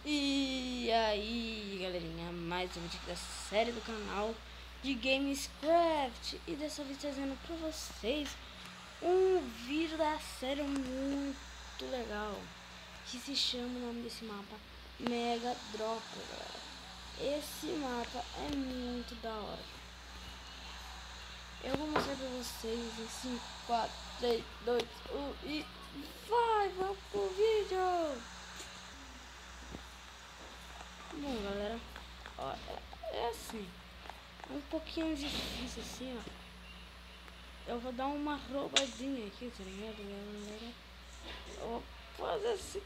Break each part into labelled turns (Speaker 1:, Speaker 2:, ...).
Speaker 1: E aí, galerinha, mais um vídeo da série do canal de Gamescraft. E dessa vez trazendo pra vocês um vídeo da série muito legal, que se chama, o nome desse mapa, Mega Drop, galera. Esse mapa é muito da hora. Eu vou mostrar pra vocês em 5, 4, 3, 2, 1 e vamos pro vídeo! Bom, galera, ó, é assim, um pouquinho difícil assim, ó. Eu vou dar uma roubadinha aqui, tá ligado, galera? Eu vou fazer assim.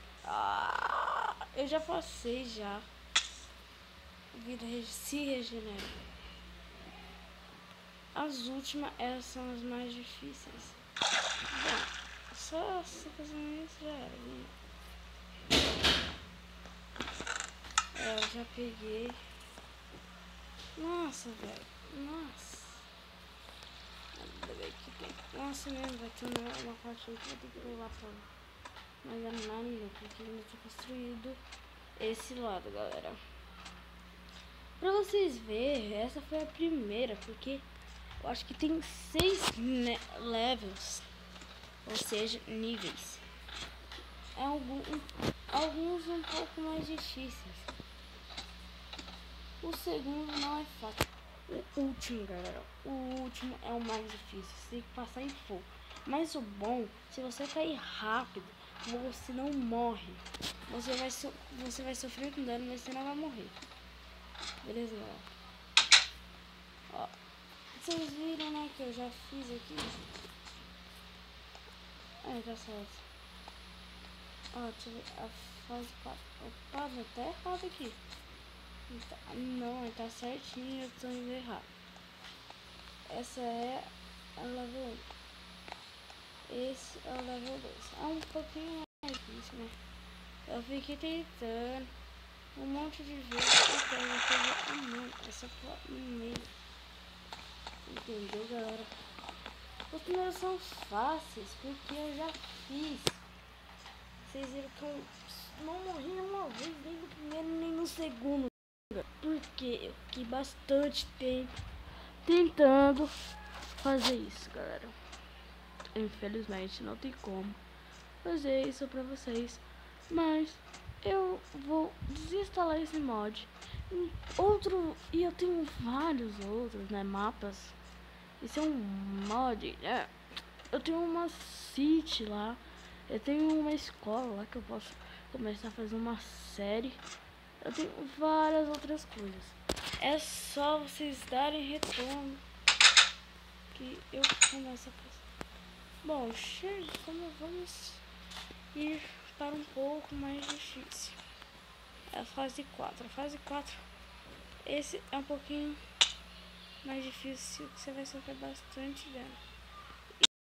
Speaker 1: Eu já passei já. A vida se regenera. As últimas, essas são as mais difíceis. Bom, só essa coisa isso já era, né? Eu já peguei. Nossa, velho. Nossa. Nossa, mesmo, vai ter uma parte aí que vai ter que pular pra lá. Mas é nada, porque ainda tá construído esse lado, galera. Pra vocês verem, essa foi a primeira, porque eu acho que tem 6 levels, ou seja, níveis. Alguns um pouco mais difíceis. O segundo não é fácil. O último, galera, o último é o mais difícil. Você tem que passar em fogo. Mas o bom, se você cair rápido, você não morre. Você vai sofrer com dano, mas você não vai morrer. Beleza, galera? Ó, vocês viram, né, que eu já fiz aqui. Tá certo. Ó, deixa eu ver. A fase 4. Opa, vai até errado aqui. Não, tá certinho, eu tô indo errado. Essa é a level 1. Esse é o level 2. É um pouquinho mais difícil, né? Eu fiquei tentando um monte de vezes até eu fazer a mão. Essa foi no meio. Entendeu, galera? Os primeiros são fáceis porque eu já fiz. Vocês viram que eu não morri uma vez, nem no primeiro nem no segundo. Porque eu fiquei bastante tempo tentando fazer isso, galera. Infelizmente não tem como fazer isso pra vocês, mas eu vou desinstalar esse mod. E eu tenho vários outros, né, mapas. Esse é um mod, né? Eu tenho uma city lá, eu tenho uma escola lá que eu posso começar a fazer uma série. Eu tenho várias outras coisas. É só vocês darem retorno que eu começo a fazer. Bom, chega, como vamos ir para um pouco mais difícil. É a fase 4. A fase 4, esse é um pouquinho mais difícil, que você vai sofrer bastante dano.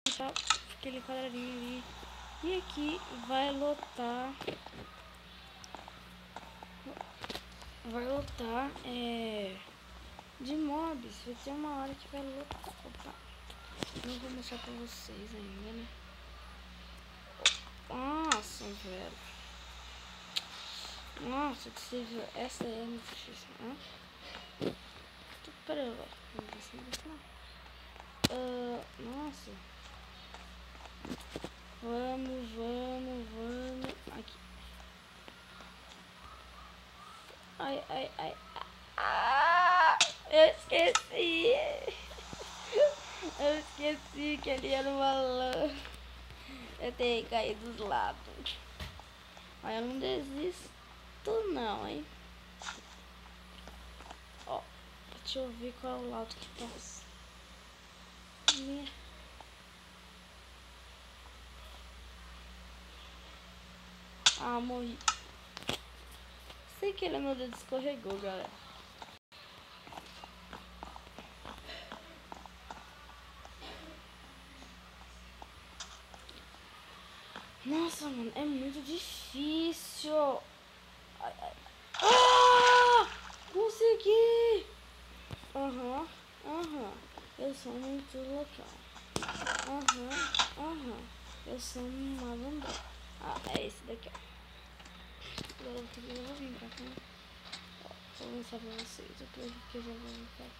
Speaker 1: E tá aquele quadradinho ali. E aqui vai lotar. De mobs. Vai ter uma hora que vai lotar. Opa. Não vou mostrar pra vocês ainda, né? Nossa, velho. Nossa, que você viu. Essa é muito difícil, né? Pera aí, velho. Nossa. Vamos. Aqui. Ai. Eu esqueci. Eu esqueci que ali era uma lã. Eu tenho que cair dos lados. Mas eu não desisto não, hein. Ó, deixa eu ver qual é o lado que passa. Morri. Sei que meu dedo escorregou, galera. Nossa, mano, é muito difícil. Consegui! Aham. Eu sou muito loucão. Aham. Eu sou um malandro. É esse daqui, ó. galera, porque eu vou vir pra cá. Vou mostrar pra vocês o que eu já vou vir pra cá.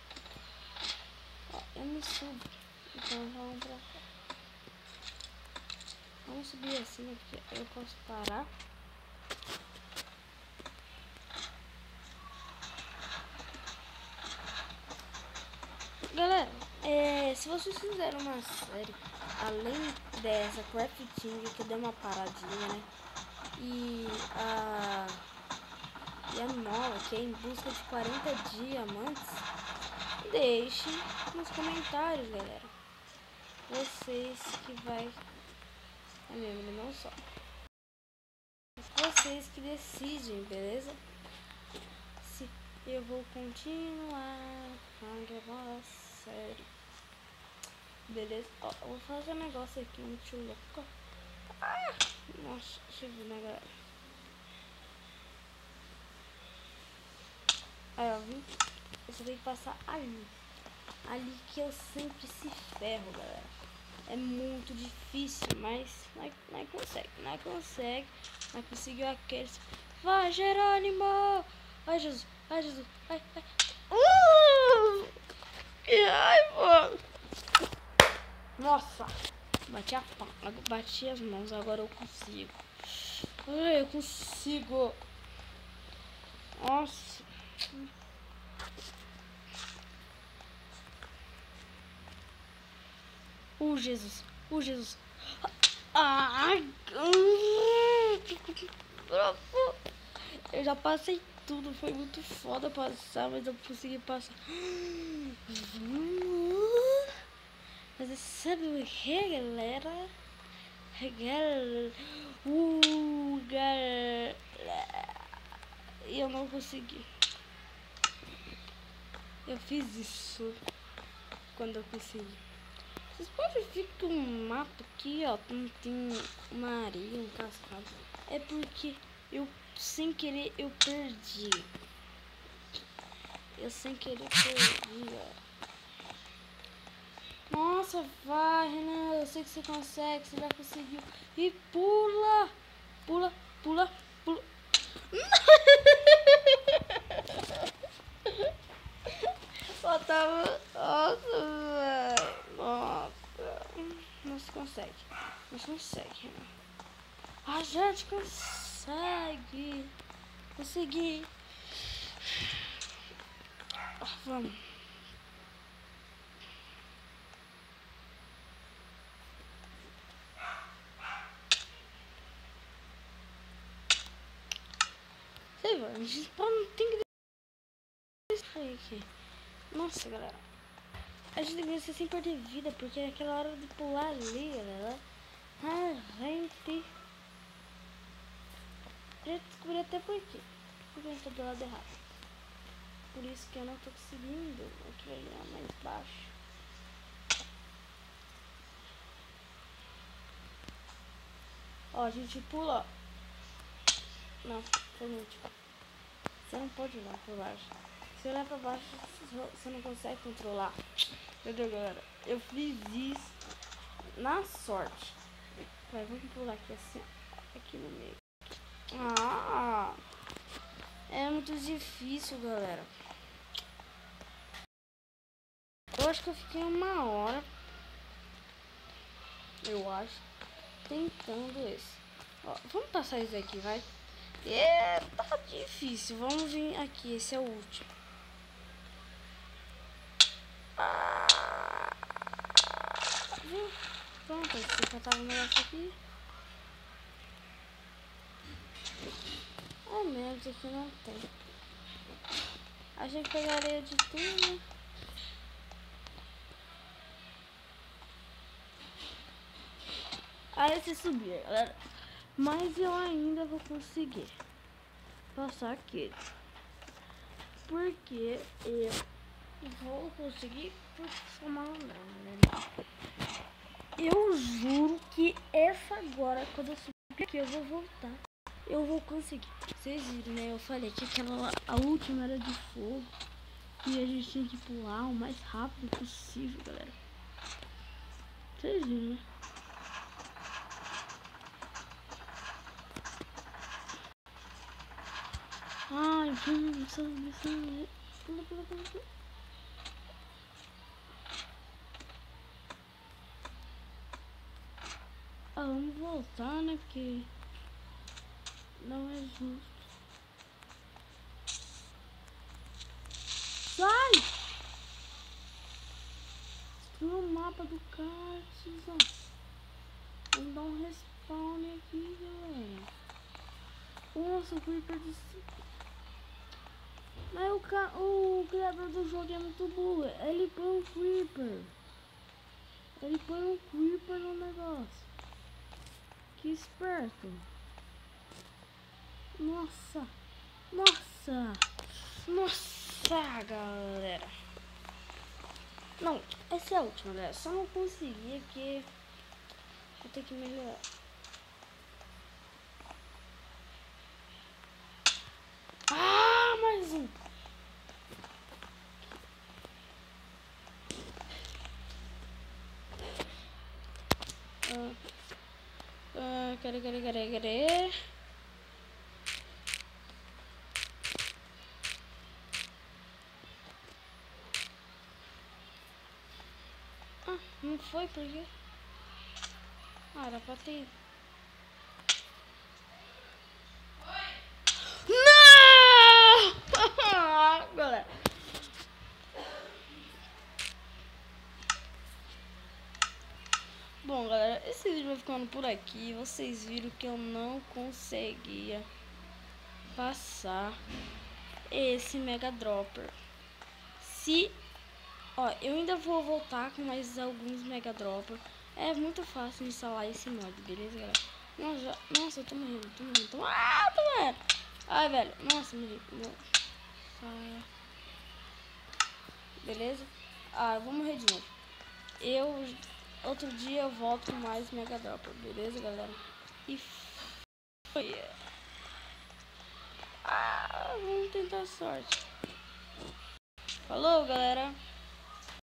Speaker 1: Ó, eu me subo. Então vamos pra cá. Vamos subir assim, porque eu posso parar. Galera, se vocês fizeram uma série além dessa crafting, que deu uma paradinha, né? E a nova, que é em busca de 40 diamantes, deixe nos comentários, galera. Vocês que vai... É mesmo, ele não só. Vocês que decidem, beleza? Se eu vou continuar a gravar a série. Beleza? Ó, eu vou fazer um negócio aqui muito louco. Ah! Nossa, deixa eu ver, né, galera? Aí, ó, viu? Você tem que passar ali. Ali que eu sempre se ferro, galera. É muito difícil, mas nós consegue. Nós conseguiu aquele. Vai, Jerônimo! Ai, Jesus! Ai, Jesus! Ai, ai! Que raiva! Nossa! Bati as mãos, agora eu consigo. Ai, eu consigo! Nossa! Jesus! Jesus! Ai! Eu já passei tudo, foi muito foda passar, mas eu consegui passar. Mas sabe o que, galera? Galera, eu não consegui. Eu fiz isso quando eu consegui. Vocês podem ver que o mato aqui, ó, tem uma areia, um cascado. É porque eu, sem querer, eu perdi. Eu sem querer perdi, ó. Nossa, vai, Renan, eu sei que você consegue, você já conseguiu. E pula, pula, pula, pula. Faltava, nossa, velho, nossa. Não se consegue, não se consegue, Renan. A gente consegue, consegui. Vamos. Sei lá, a gente não tem que aqui. Nossa, galera. A gente tem que descer sem perder vida, porque é aquela hora de pular ali, galera. A gente já descobri até por quê. Porque a gente tá do lado errado. Por isso que eu não tô conseguindo aqui mais baixo. Ó, a gente pula. Não, foi último. Você não pode olhar por baixo. Se olhar pra baixo, você não consegue controlar. Entendeu, galera? Eu fiz isso na sorte. Vai, vamos pular aqui assim. Aqui no meio. Ah! É muito difícil, galera. Eu acho que eu fiquei 1 hora. Eu acho. Tentando esse. Ó, vamos passar isso aqui, vai. Tá difícil. Vamos vir aqui. Esse é o último. Viu? Pronto, esse já tava um negócio aqui. Ah, merda, aqui não tem. Achei que pegaria de tudo. Aí você subir, galera. Mas eu ainda vou conseguir passar aquele. Porque eu vou conseguir por somar não. Eu juro que essa agora, quando eu subir aqui, eu vou voltar. Eu vou conseguir. Vocês viram, né? Eu falei que a última era de fogo. E a gente tinha que pular o mais rápido possível, galera. Vocês viram, né? Ai, pula, pula, pula, pula. Ah, vamos voltar, né? Porque não é justo. Sai! Destruiu o mapa do cara, Suzão. Vamos dar um respawn aqui, galera. Nossa, o Creeper disse... Mas o criador do jogo é muito burro. Ele põe um Creeper. Ele põe um Creeper no negócio. Que esperto. Nossa. Nossa. Nossa, galera. Não, essa é a última, galera. Só não consegui aqui. Vou ter que melhorar. Ah, mais um. Cadê? Ah, não foi por quê? Ah, era pra ter. Não! Galera. Bom, galera, esse vídeo vai ficando por aqui. Vocês viram que eu não conseguia passar esse Mega Dropper. Ó, eu ainda vou voltar com mais alguns Mega Dropper. É muito fácil instalar esse mod, beleza, galera? Nossa, eu tô morrendo. Ah, tô morrendo. Ai, velho. Nossa, morri. Beleza? Ah, eu vou morrer de novo. Outro dia eu volto com mais Mega Dropper, beleza, galera? E foi. Vamos tentar a sorte. Falou, galera.